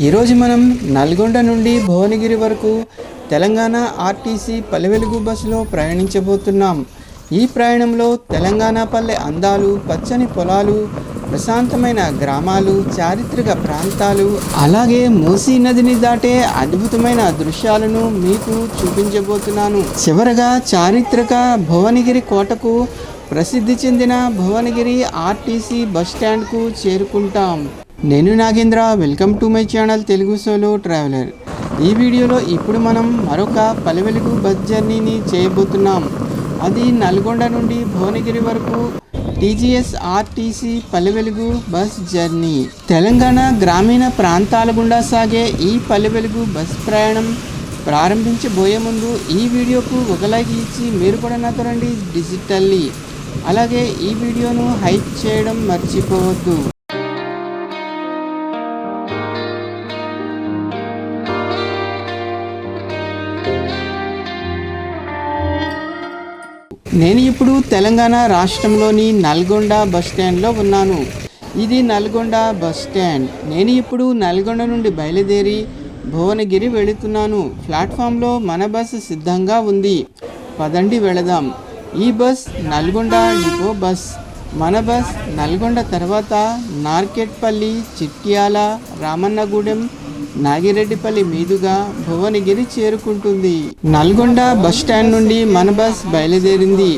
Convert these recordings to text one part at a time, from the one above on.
ఈరోజు మనం నల్గొండ నుండి భువనగిరి వరకు తెలంగాణ ఆర్టీసీ పల్లెవెలుగు బస్సులో ప్రయాణించబోతున్నాం. ఈ ప్రయాణంలో తెలంగాణ పల్లె అందాలు, పచ్చని పొలాలు, ప్రశాంతమైన గ్రామాలు, చారిత్రక ప్రాంతాలు, అలాగే మూసీ నదిని దాటే అద్భుతమైన దృశ్యాలను మీకు చూపించబోతున్నాను. చివరగా చారిత్రక భువనగిరి కోటకు ప్రసిద్ధి చెందిన భువనగిరి ఆర్టీసీ బస్ స్టాండ్కు చేరుకుంటాం. నేను Nagendra, welcome to my channel Telugu solo traveller. ఈ వీడియోలో ఇప్పుడు మనం మరొక పల్లెవెలుగు బస్ జర్నీని చేయబోతున్నాం. అది నల్గొండ నుండి భువనగిరి వరకు TGS RTC Pallevelugu bus journey. Telangana గ్రామీణ ప్రాంతాల గుండా సాగే ఈ పల్లెవెలుగు బస్ ప్రయాణం ప్రారంభించబోయే ముందు ఈ వీడియోకు ఒక లైక్ ఇచ్చి మీరు కూడా నాతో రండి డిజిటల్లీ. అలాగే ఈ వీడియోను హైప్ చేయడం మర్చిపోవద్దు. నేను ఇప్పుడు తెలంగాణ రాష్ట్రంలోని నల్గొండ బస్ స్టాండ్లో ఉన్నాను. ఇది నల్గొండ బస్ స్టాండ్. నేను ఇప్పుడు నల్గొండ నుండి బయలుదేరి భువనగిరి వెళుతున్నాను. ప్లాట్ఫామ్లో మన బస్సు సిద్ధంగా ఉంది. పదండి వెళదాం. ఈ బస్ నల్గొండ డిపో బస్. మన బస్ నల్గొండ తర్వాత నార్కెట్పల్లి, చిట్యాల, రామన్నగూడెం, నాగిరెడ్డిపల్లి మీదుగా భువనగిరి చేరుకుంటుంది. నల్గొండ బస్ స్టాండ్ నుండి మన బస్ బయలుదేరింది.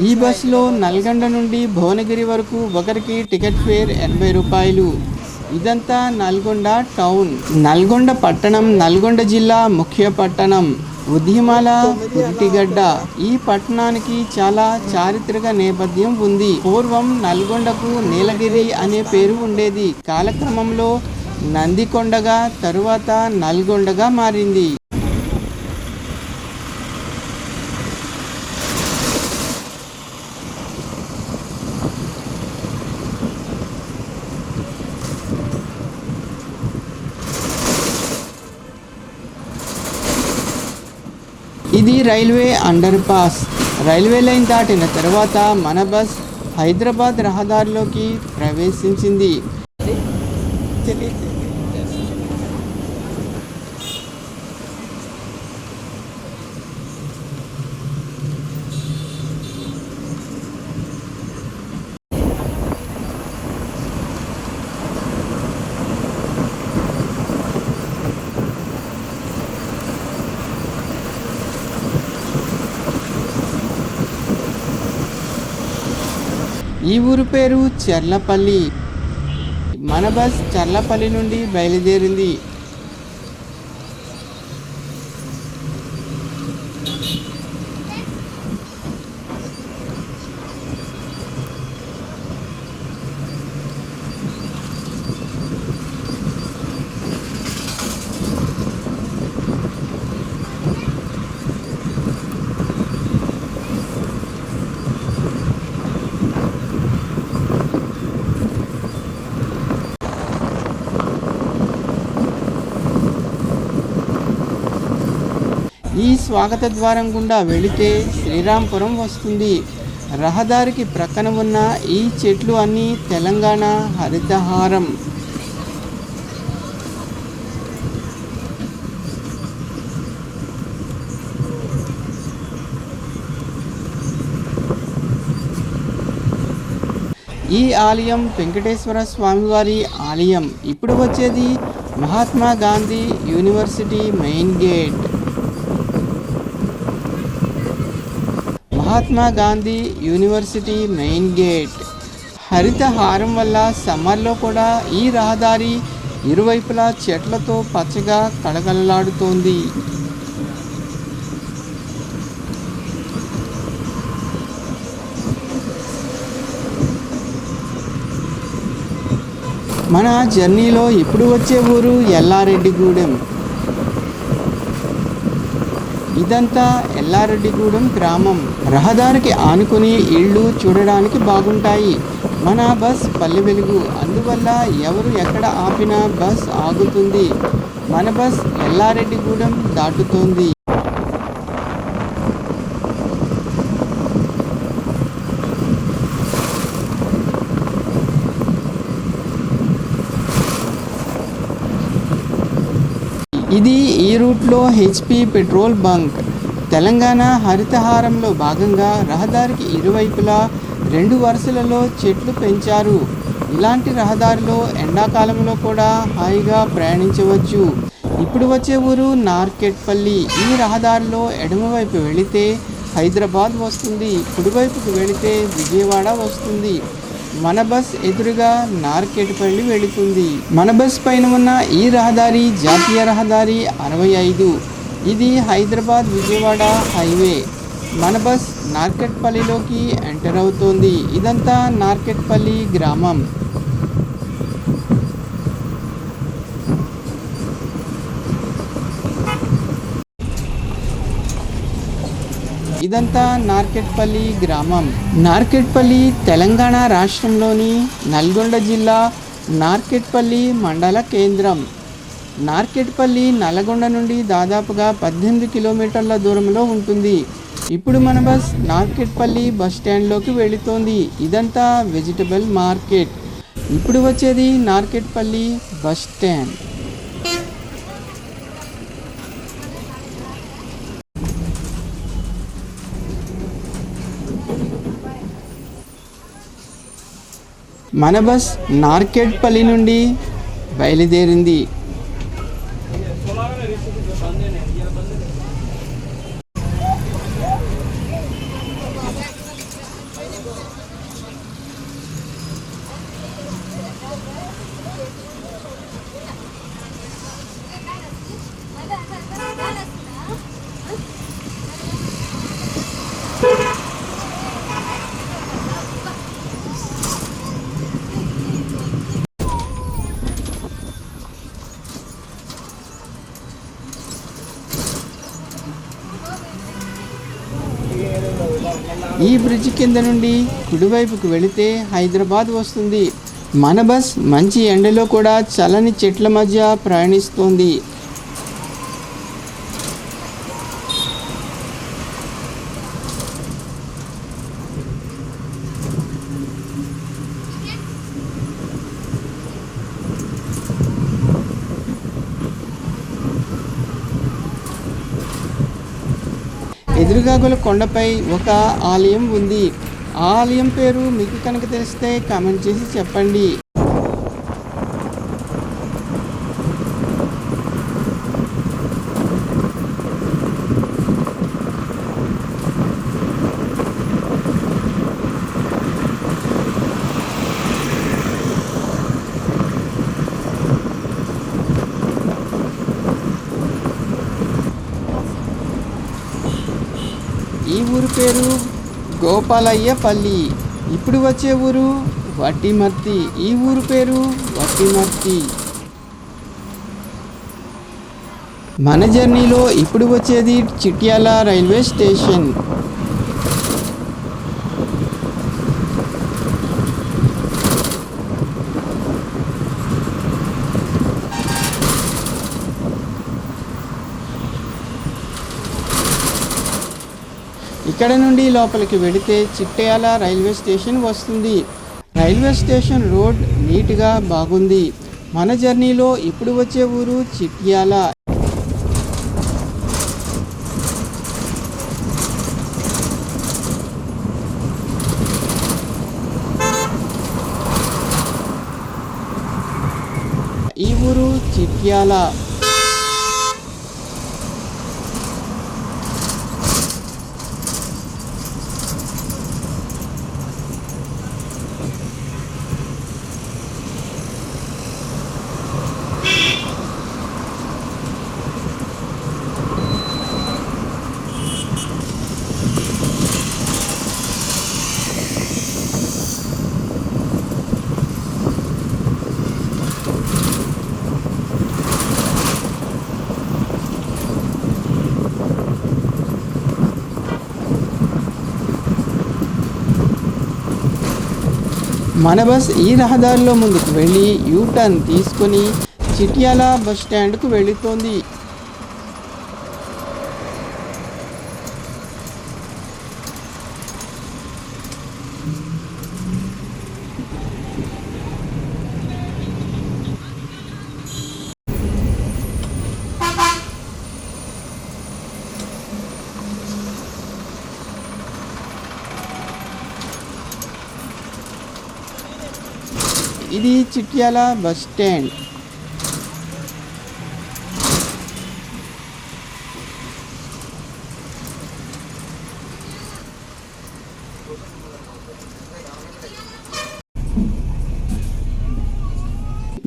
ఈ బస్సులో నల్గొండ నుండి భువనగిరి వరకు ఒకరికి టికెట్ ఫేర్ 80 రూపాయలు. ఇదంతా నల్గొండ టౌన్. నల్గొండ పట్టణం నల్గొండ జిల్లా ముఖ్య పట్టణం. ఉద్యమాల పురిటిగడ్డ. ఈ పట్టణానికి చాలా చారిత్రక నేపథ్యం ఉంది. పూర్వం నల్గొండకు నీలగిరి అనే పేరు ఉండేది. కాలక్రమంలో నందికొండగా, తరువాత నల్గొండగా మారింది. ఇది railway under pass. Railway line దాటిన తర్వాత మన బస్ హైదరాబాద్ రహదారిలోకి ప్రవేశించింది. ఈ ఊరు పేరు చర్లపల్లి. మన బస్ చర్లపల్లి నుండి బయలుదేరింది. ఈ స్వాగత ద్వారం గుండా వెళితే శ్రీరాంపురం వస్తుంది. రహదారికి ప్రక్కన ఉన్న ఈ చెట్లు అన్నీ తెలంగాణ హరితహారం. ఈ ఆలయం వెంకటేశ్వర స్వామివారి ఆలయం. ఇప్పుడు వచ్చేది Mahatma Gandhi university main gate. Mahatma Gandhi university main gate. హరితహారం వల్ల సమ్మర్లో కూడా ఈ రహదారి ఇరువైపులా చెట్లతో పచ్చగా కళకళలాడుతోంది. మన జర్నీలో ఇప్పుడు వచ్చే ఊరు ఎల్లారెడ్డిగూడెం. ఇదంతా ఎల్లారెడ్డిగూడెం గ్రామం. రహదారికి ఆనుకుని ఇళ్ళు చూడడానికి బాగుంటాయి. మన బస్ పల్లె వెలుగు, అందువల్ల ఎవరు ఎక్కడ ఆపినా బస్ ఆగుతుంది. మన బస్ ఎల్లారెడ్డిగూడెం దాటుతోంది. ఇది ఈ రూట్లో హెచ్పి పెట్రోల్ బంక్. తెలంగాణ హరితహారంలో భాగంగా రహదారికి ఇరువైపులా 2 వరుసలలో చెట్లు పెంచారు. ఇలాంటి రహదారిలో ఎండాకాలంలో కూడా హాయిగా ప్రయాణించవచ్చు. ఇప్పుడు వచ్చే ఊరు నార్కెట్పల్లి. ఈ రహదారిలో ఎడమవైపు వెళితే హైదరాబాద్ వస్తుంది, కుడివైపుకు వెళితే విజయవాడ వస్తుంది. మన బస్ ఎదురుగా నార్కెట్పల్లి వెళుతుంది. మన బస్ పైన ఉన్న ఈ రహదారి జాతీయ రహదారి 65. ఇది హైదరాబాద్ విజయవాడ హైవే. మన బస్ నార్కెట్పల్లిలోకి ఎంటర్ అవుతోంది. ఇదంతా నార్కెట్పల్లి గ్రామం. నార్కెట్పల్లి తెలంగాణ రాష్ట్రంలోని నల్గొండ జిల్లా నార్కెట్పల్లి మండల కేంద్రం. నార్కెట్పల్లి నల్గొండ నుండి దాదాపుగా 18 కిలోమీటర్ల దూరంలో ఉంటుంది. ఇప్పుడు మన బస్ నార్కెట్పల్లి బస్ స్టాండ్లోకి వెళుతోంది. ఇదంతా వెజిటబుల్ మార్కెట్. ఇప్పుడు వచ్చేది నార్కెట్పల్లి బస్ స్టాండ్. మన బస్ నార్కెట్పల్లి నుండి బయలుదేరింది. ఈ బ్రిడ్జ్ కింద నుండి కుడివైపుకు వెళితే హైదరాబాద్ వస్తుంది. మన బస్ మంచి ఎండలో కూడా చల్లని చెట్ల మధ్య ప్రయాణిస్తోంది. ఎదురుగా గల కొండపై ఒక ఆలయం ఉంది. ఆ ఆలయం పేరు మీకు కనుక తెలిస్తే కామెంట్ చేసి చెప్పండి. ఈ ఊరు పేరు గోపాలయ్యపల్లి. ఇప్పుడు వచ్చే ఊరు వట్టిమర్తి. ఈ ఊరు పేరు వట్టిమర్తి. మన జర్నీలో ఇప్పుడు వచ్చేది చిట్యాల రైల్వే స్టేషన్. ఇక్కడ నుండి లోపలికి వెళితే చిట్యాల రైల్వే స్టేషన్ వస్తుంది. రైల్వే స్టేషన్ రోడ్ నీట్గా బాగుంది. మన జర్నీలో ఇప్పుడు వచ్చే ఊరు చిట్యాల. ఈ ఊరు చిట్యాల. మన బస్ ఈ రహదారిలో ముందుకు వెళ్ళి యూటర్న్ తీసుకొని చిట్యాల బస్ స్టాండ్కు వెళుతోంది. ఇది చిట్యాల బస్ స్టాండ్.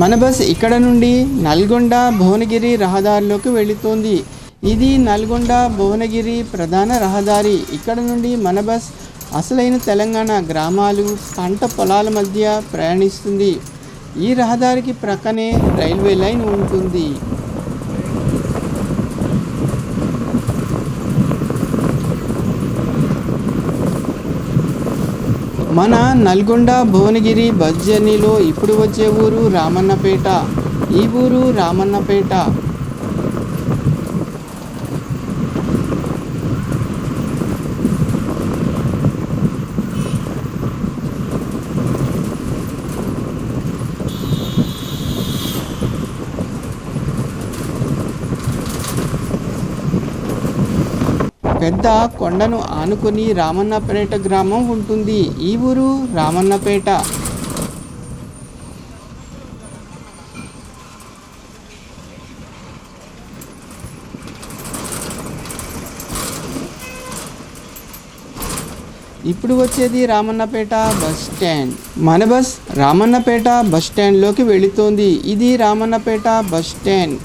మన బస్ ఇక్కడ నుండి నల్గొండ భువనగిరి రహదారిలోకి వెళుతోంది. ఇది నల్గొండ భువనగిరి ప్రధాన రహదారి. ఇక్కడ నుండి మన బస్ అసలైన తెలంగాణ గ్రామాలు, పంట పొలాల మధ్య ప్రయాణిస్తుంది. ఈ రహదారికి ప్రక్కనే రైల్వే లైన్ ఉంటుంది. మన నల్గొండ భువనగిరి బస్ జర్నీలో ఇప్పుడు వచ్చే ఊరు రామన్నపేట. ఈ ఊరు రామన్నపేట. పెద్ద కొండను ఆనుకొని రామన్నపేట గ్రామం ఉంటుంది. ఈ ఊరు రామన్నపేట. ఇప్పుడు వచ్చేది రామన్నపేట బస్ స్టాండ్. మన బస్ రామన్నపేట బస్ స్టాండ్లోకి వెళుతోంది. ఇది రామన్నపేట బస్ స్టాండ్.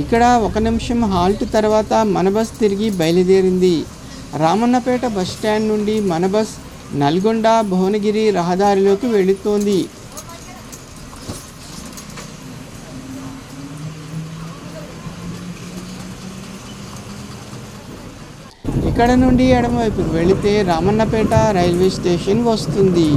ఇక్కడ 1 నిమిషం హాల్ట్ తర్వాత మన బస్ తిరిగి బయలుదేరింది. రామన్నపేట బస్ స్టాండ్ నుండి మన బస్ నల్గొండ భువనగిరి రహదారిలోకి వెళుతోంది. ఇక్కడ నుండి ఎడమవైపుకు వెళితే రామన్నపేట రైల్వే స్టేషన్ వస్తుంది.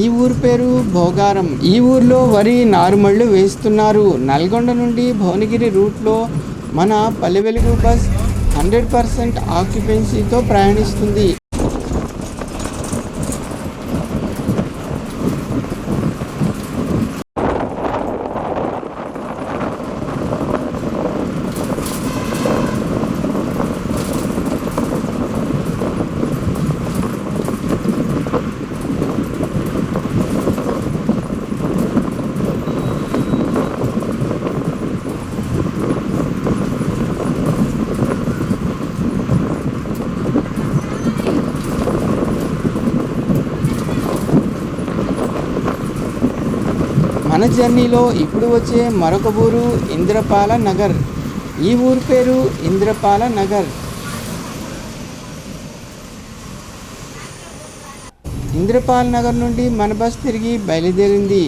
ఈ ఊరు పేరు భోగారం. ఈ ఊర్లో వరి నారుమళ్ళు వేస్తున్నారు. నల్గొండ నుండి భువనగిరి రూట్లో మన పల్లె వెలుగు బస్ 100% ఆక్యుపెన్సీతో ప్రయాణిస్తుంది. మన జర్నీలో ఇప్పుడు వచ్చే మరొక ఊరు ఇంద్రపాల నగర్. ఈ ఊరు పేరు ఇంద్రపాల నగర్. ఇంద్రపాల నగర్ నుండి మన బస్ తిరిగి బయలుదేరింది.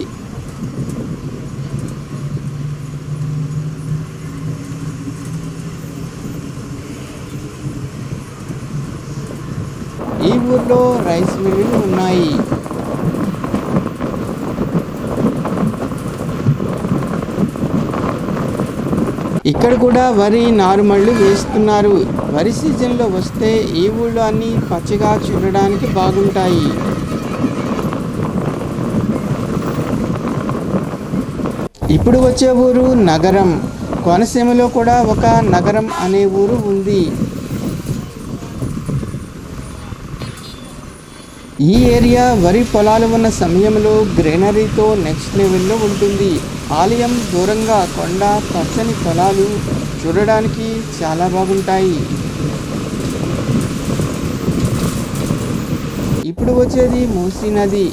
ఈ ఊర్లో రైస్ మిల్లులు ఉన్నాయి. ఇక్కడ కూడా వరి నారుమళ్ళు వేస్తున్నారు. వరి సీజన్లో వస్తే ఈ ఊళ్ళో అన్నీ పచ్చగా చూడడానికి బాగుంటాయి. ఇప్పుడు వచ్చే ఊరు నగరం. కోనసీమలో కూడా ఒక నగరం అనే ఊరు ఉంది. ఈ ఏరియా వరి పొలాలు ఉన్న సమయంలో గ్రీనరీతో నెక్స్ట్ లెవెల్లో ఉంటుంది. ఆలయం దూరంగా కొండ, పచ్చని పొలాలు చూడడానికి చాలా బాగుంటాయి. ఇప్పుడు వచ్చేది మూసీ నది.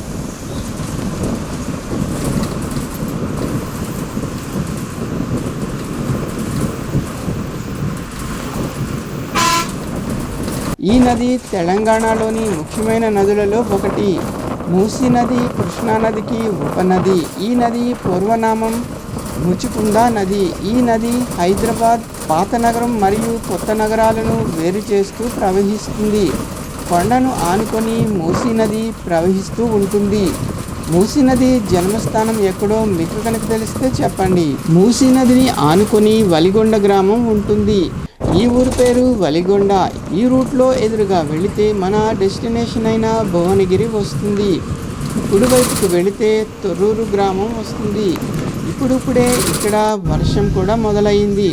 ఈ నది తెలంగాణలోని ముఖ్యమైన నదులలో ఒకటి. మూసీ నది కృష్ణానదికి ఉపనది. ఈ నది పూర్వనామం ముచికుంద నది. ఈ నది హైదరాబాద్ పాత నగరం మరియు కొత్త నగరాలను వేరు చేస్తూ ప్రవహిస్తుంది. కొండను ఆనుకొని మూసీ నది ప్రవహిస్తూ ఉంటుంది. మూసీ నది జన్మస్థానం ఎక్కడో మీకు కనుక తెలిస్తే చెప్పండి. మూసీ నదిని ఆనుకొని వలిగొండ గ్రామం ఉంటుంది. ఈ ఊరు పేరు వలిగొండ. ఈ రూట్లో ఎదురుగా వెళితే మన డెస్టినేషన్ అయిన భువనగిరి వస్తుంది. కుడివైపుకు వెళితే తొర్రూరు గ్రామం వస్తుంది. ఇప్పుడిప్పుడే ఇక్కడ వర్షం కూడా మొదలైంది.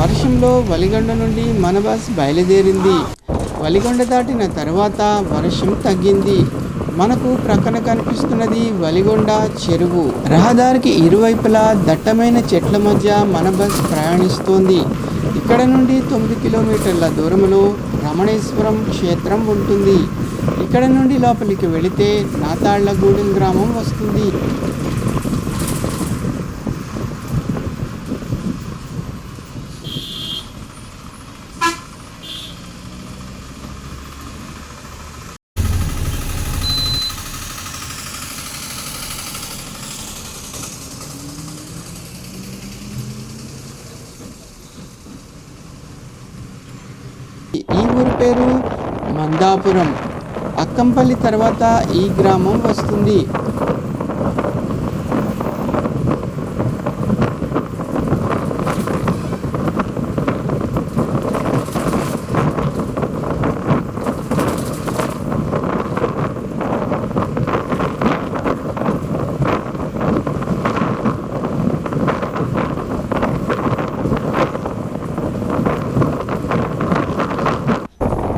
వర్షంలో వలిగొండ నుండి మన బస్ బయలుదేరింది. వలిగొండ దాటిన తర్వాత వర్షం తగ్గింది. మనకు ప్రక్కన కనిపిస్తున్నది వలిగొండ చెరువు. రహదారికి ఇరువైపులా దట్టమైన చెట్ల మధ్య మన బస్ ప్రయాణిస్తోంది. ఇక్కడ నుండి 9 కిలోమీటర్ల దూరంలో రమణేశ్వరం క్షేత్రం ఉంటుంది. ఇక్కడ నుండి లోపలికి వెళితే నాతాళ్లగూడెం గ్రామం వస్తుంది. ఈ ఊరి పేరు మందాపురం. అక్కంపల్లి తర్వాత ఈ గ్రామం వస్తుంది.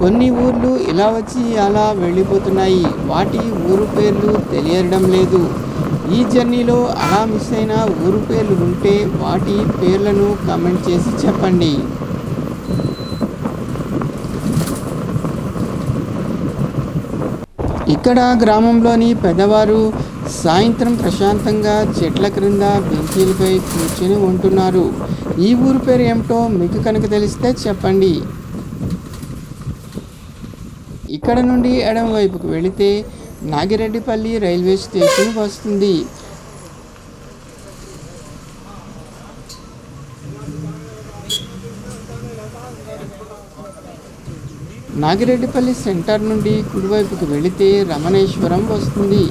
కొన్ని ఊర్లు ఇలా వచ్చి అలా వెళ్ళిపోతున్నాయి. వాటి ఊరు పేర్లు తెలియడం లేదు. ఈ జర్నీలో అలా మిస్ అయిన ఊరు పేర్లు ఉంటే వాటి పేర్లను కామెంట్ చేసి చెప్పండి. ఇక్కడ గ్రామంలోని పెద్దవారు సాయంత్రం ప్రశాంతంగా చెట్ల క్రింద బెంచీలపై కూర్చొని ఉంటున్నారు. ఈ ఊరు పేరు ఏమిటో మీకు కనుక తెలిస్తే చెప్పండి. ఇక్కడ నుండి ఎడమ వైపుకు వెళితే నాగిరెడ్డిపల్లి రైల్వే స్టేషన్ వస్తుంది. నాగిరెడ్డిపల్లి సెంటర్ నుండి కుడివైపుకు వెళితే రమణేశ్వరం వస్తుంది.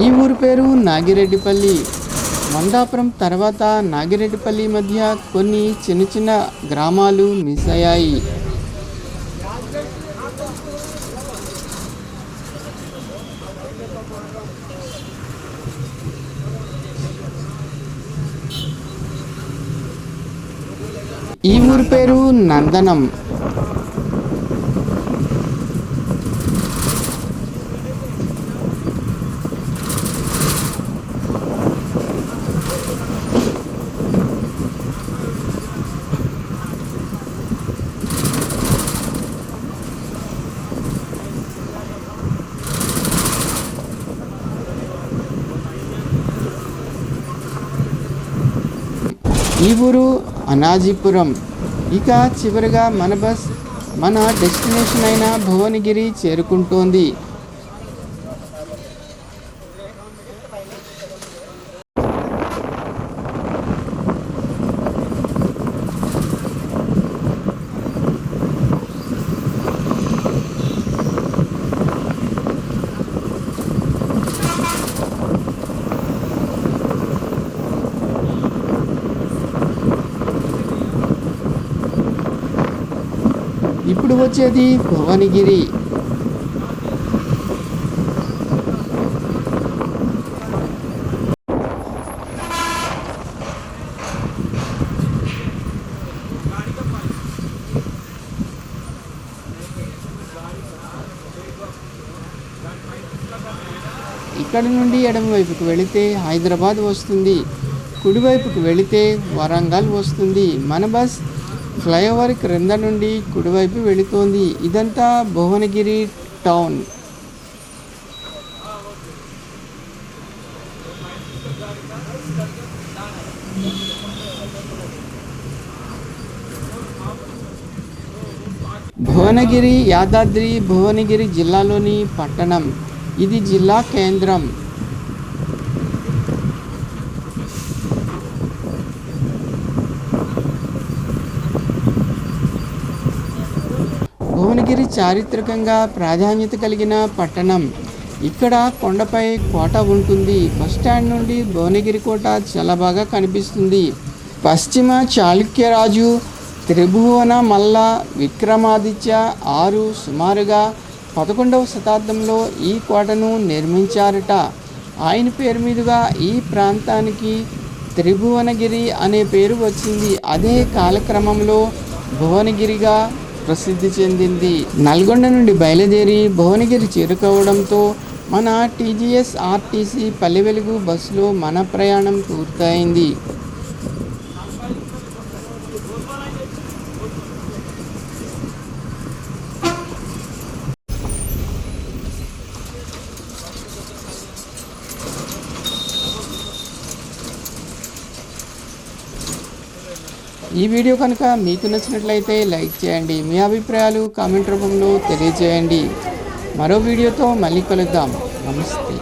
ఈ ఊరి పేరు నాగిరెడ్డిపల్లి. మందాపురం తర్వాత నాగిరెడ్డిపల్లి మధ్య కొన్ని చిన్న చిన్న గ్రామాలు మిస్ అయ్యాయి. ఈ ఊరి పేరు నందనం. ఈ ఊరు అనాజీపురం. ఇక చివరిగా మన బస్ మన డెస్టినేషన్ అయిన భువనగిరి చేరుకుంటోంది. ఇప్పుడు వచ్చేది భువనగిరి. ఇక్కడ నుండి ఎడమవైపుకు వెళితే హైదరాబాద్ వస్తుంది, కుడివైపుకు వెళితే వరంగల్ వస్తుంది. మన బస్ ఫ్లైఓవర్ క్రింద నుండి కుడివైపు వెళుతోంది. ఇదంతా భువనగిరి టౌన్. భువనగిరి యాదాద్రి భువనగిరి జిల్లాలోని పట్టణం. ఇది జిల్లా కేంద్రం. భువనగిరి చారిత్రకంగా ప్రాధాన్యత కలిగిన పట్టణం. ఇక్కడ కొండపై కోట ఉంటుంది. బస్టాండ్ నుండి భువనగిరి కోట చాలా బాగా కనిపిస్తుంది. పశ్చిమ చాళుక్యరాజు త్రిభువన మల్ల విక్రమాదిత్య 6 సుమారుగా 11వ శతాబ్దంలో ఈ కోటను నిర్మించారట. ఆయన పేరు మీదుగా ఈ ప్రాంతానికి త్రిభువనగిరి అనే పేరు వచ్చింది. అదే కాలక్రమంలో భువనగిరిగా ప్రసిద్ధి చెందింది. నల్గొండ నుండి బయలుదేరి భువనగిరి చేరుకోవడంతో మన టీజీఎస్ ఆర్టీసీ పల్లె వెలుగు బస్సులో మన ప్రయాణం పూర్తయింది. ఈ వీడియో కనుక మీకు నచ్చినట్లయితే లైక్ చేయండి. మీ అభిప్రాయాలు కామెంట్ రూపంలో తెలియజేయండి. మరో వీడియోతో మళ్ళీ కలుద్దాం. నమస్తే.